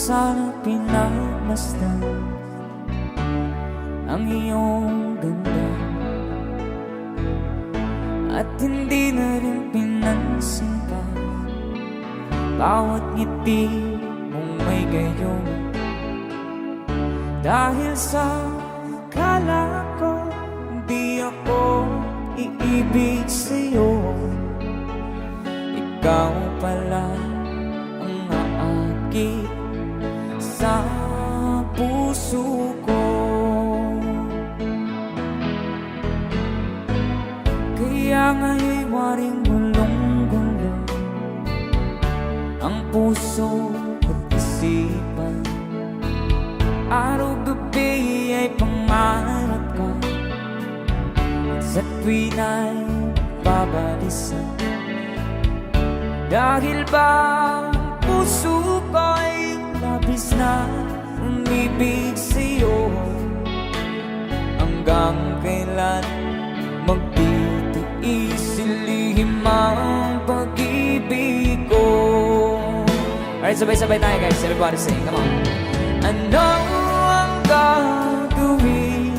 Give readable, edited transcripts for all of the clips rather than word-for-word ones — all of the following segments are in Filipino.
sana pinagmasdan ang iyong ganda, at hindi na rin pinansin pa bawat ngiti mong may gayon. Dahil sa akala ko di ako iibig sa'yo, ikaw pala ang aakit sa puso ko. Kaya nga'y waring gulong-gulo ang puso at isipan. Araw-gabi ay pangarap ka, at sa tuwin ay babalisan. Dahil ba ang puso ko'y labis na umibig sa'yo, hanggang kailan magtitiis ilihim ang pag-ibig ko. Alright, sabay-sabay tayo guys. Everybody sing, come on. Ano ang gagawin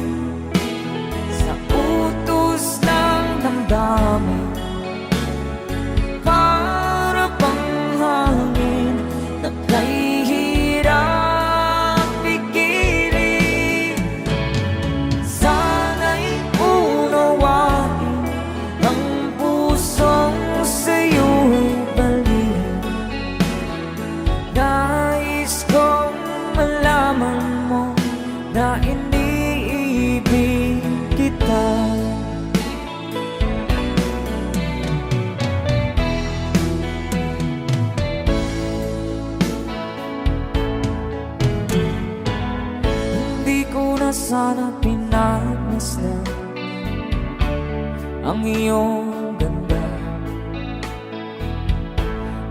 sa utos ng damdamin? Para bang hangin na kahihirap pigilin. Sana'y unawain ang pusong sa'yo'y baliw. Nais kong malaman mo na iniibig kita. Hindi ko na sana pinagmasdan ang iyong ganda,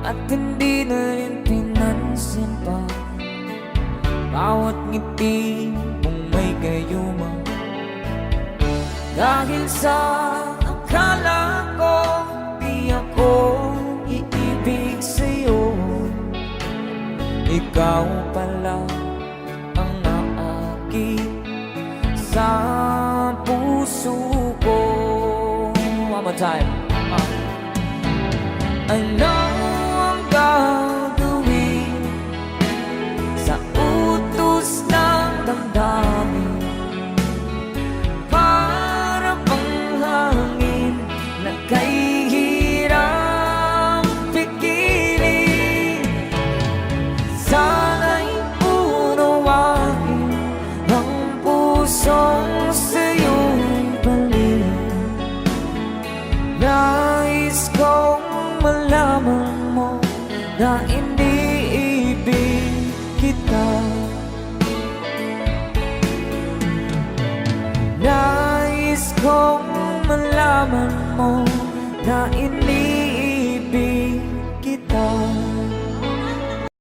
at hindi na rin pinansin pa bawat ngiti mong may gayuma. Dahil sa akala ko di ako iibig sa'yo, ikaw pala ang naakit sa puso ko. One more time. Ano ang gagawin sa utos ng damdamin? Para bang hangin na kahihirap pigilin. Sana'y unawain ang pusong sa'yo'y baliw. Nais kong malaman mo na iniibig kita. Nais kong malaman mo na iniibig